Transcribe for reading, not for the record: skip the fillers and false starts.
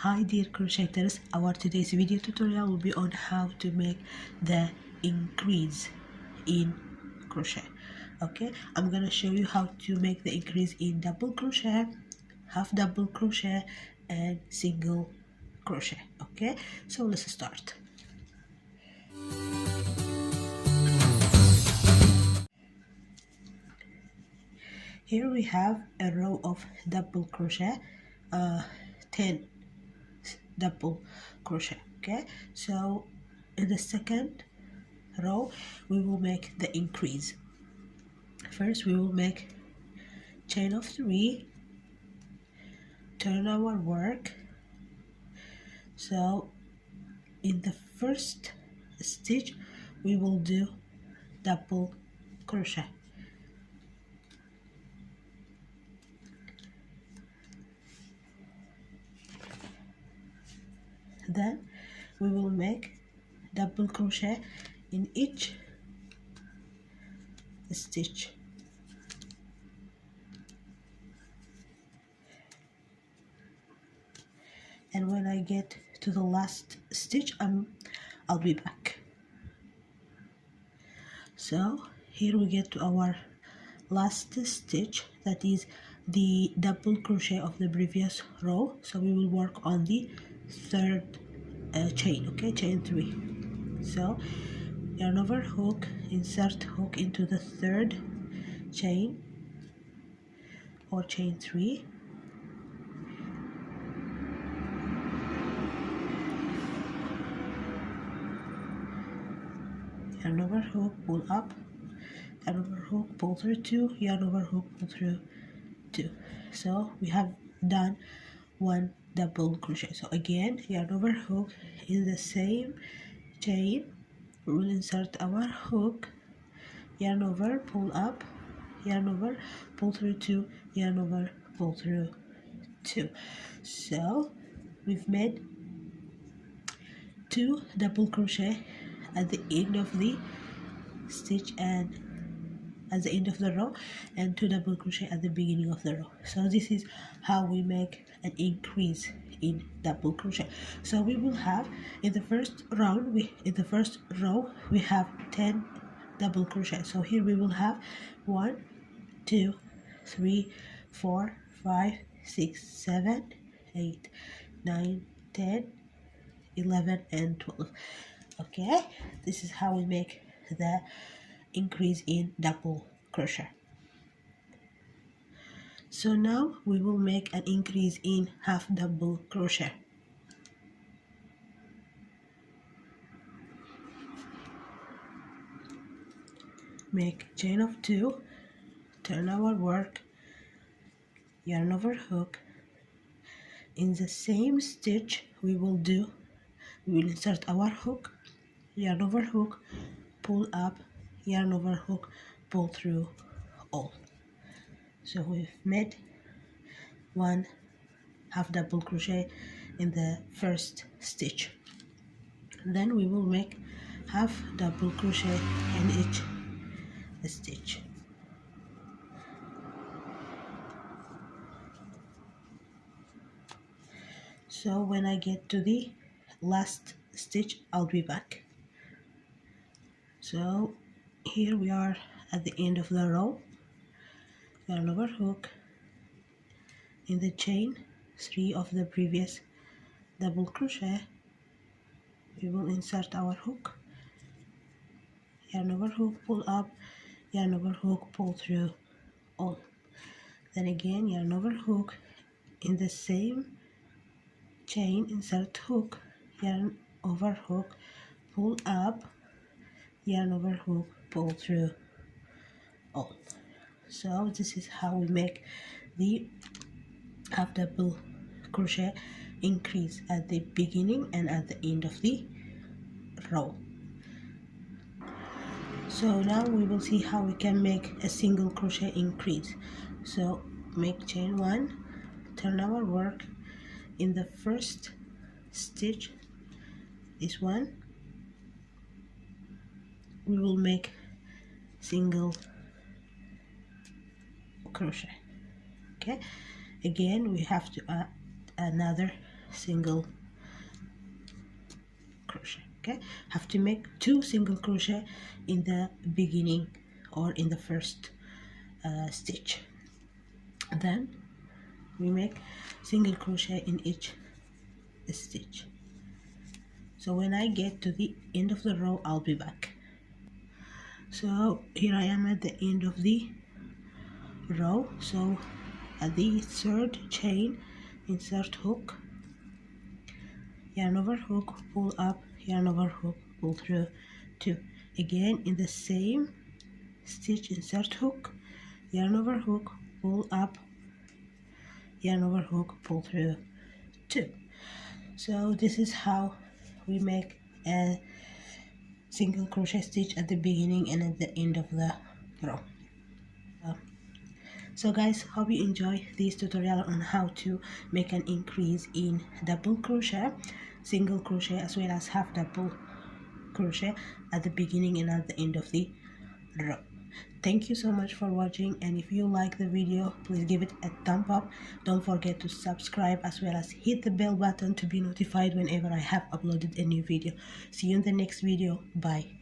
Hi dear crocheters, our today's video tutorial will be on how to make the increase in crochet. Okay, I'm gonna show you how to make the increase in double crochet, half double crochet and single crochet. Okay, so let's start. Here we have a row of double crochet, 10 double crochet. Okay, so in the second row we will make the increase. First we will make chain of 3, turn our work. So in the first stitch we will do double crochet, then we will make double crochet in each stitch. And when I get to the last stitch, I'll be back. So here we get to our last stitch, that is the double crochet of the previous row. So we will work on the third chain. Okay, chain 3. So yarn over hook, insert hook into the third chain or chain 3, yarn over hook, pull up, yarn over hook, pull through 2, yarn over hook, pull through 2. So we have done one double crochet. So again, yarn over hook in the same chain, we will insert our hook, yarn over, pull up, yarn over, pull through 2, yarn over, pull through 2. So we've made 2 double crochet at the end of the stitch and at the end of the row, and 2 double crochet at the beginning of the row. So this is how we make an increase in double crochet. So we will have in the first row we have 10 double crochet. So here we will have 1 2 3 4 5 6 7 8 9 10 11 and 12. Okay, this is how we make the increase in double crochet. So now we will make an increase in half double crochet. Make chain of 2, turn our work, yarn over hook. In the same stitch we will insert our hook, yarn over hook, pull up, yarn over hook, pull through all. So we've made 1 half double crochet in the first stitch. Then we will make half double crochet in each stitch. So when I get to the last stitch, I'll be back. So here we are at the end of the row, yarn over hook, in the chain 3 of the previous double crochet we will insert our hook, yarn over hook, pull up, yarn over hook, pull through all. Then again yarn over hook, in the same chain insert hook, yarn over hook, pull up, yarn over hook, pull through all. So this is how we make the half double crochet increase at the beginning and at the end of the row. So now we will see how we can make a single crochet increase. So make chain 1, turn our work, in the first stitch, this one, we will make single crochet. Okay, again we have to add another single crochet. Okay, have to make 2 single crochet in the beginning or in the first stitch. Then we make single crochet in each stitch. So when I get to the end of the row, I'll be back. So here I am at the end of the row. So at the third chain, insert hook, yarn over hook, pull up, yarn over hook, pull through 2. Again in the same stitch, insert hook, yarn over hook, pull up, yarn over hook, pull through 2. So this is how we make a single crochet stitch at the beginning and at the end of the row. So guys, hope you enjoy this tutorial on how to make an increase in double crochet, single crochet, as well as half double crochet at the beginning and at the end of the row. Thank you so much for watching, and if you like the video, please give it a thumb up. Don't forget to subscribe as well as hit the bell button to be notified whenever I have uploaded a new video. See you in the next video. Bye.